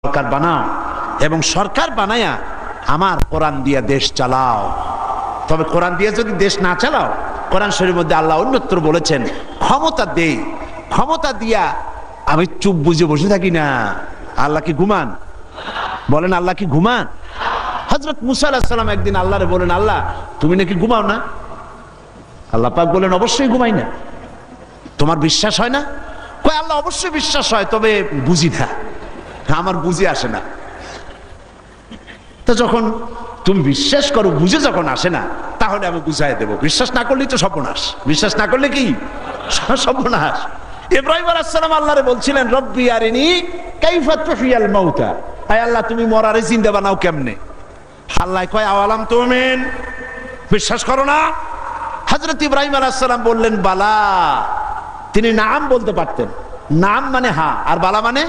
সরকার বানাও এবং সরকার বানায়া আমার কোরআন দিয়া দেশ চালাও। তবে কোরআন দিয়ে যদি দেশ না চালাও, কোরআন শরীফের মধ্যে আল্লাহ অন্যত্র বলেছেন ক্ষমতা দেই, ক্ষমতা দিয়া আমি চুপ বুঝে বসে থাকি না। আল্লাহ কি ঘুমান? বলেন আল্লাহ কি ঘুমান? হযরত মুসা আলাইহিস সালাম একদিন আল্লাহরে বলেন, আল্লাহ তুমি নাকি ঘুমাও না? আল্লাহ পাক বলেন, অবশ্যই ঘুমাই না। তোমার বিশ্বাস হয় না? কয় আল্লাহ অবশ্যই বিশ্বাস হয়, তবে বুঝি না, আমার বুঝে আসে না। তো যখন তুমি বিশ্বাস করো, বুঝে যখন আসে না, তাহলে আমি বুঝাই দেবো। বিশ্বাস না করলেই তো সর্বনাশ, বিশ্বাস না করলে কি সর্বনাশ। ইব্রাহিম আলাইহিস সালাম আল্লাহরে বলছিলেন, রব্বি আরিনি কাইফা তুহিয়াল মাউতা, আয় আল্লাহ তুমি মরারে জিন্দা বানাও কেমনে? আল্লাহ কয় আওয়ালাম তুমিন, বিশ্বাস করো না? হযরত ইব্রাহিম আলাইহিস সালাম বললেন বালা। তিনি নাম বলতে পারতেন, নাম মানে হ্যাঁ, আর বালা মানে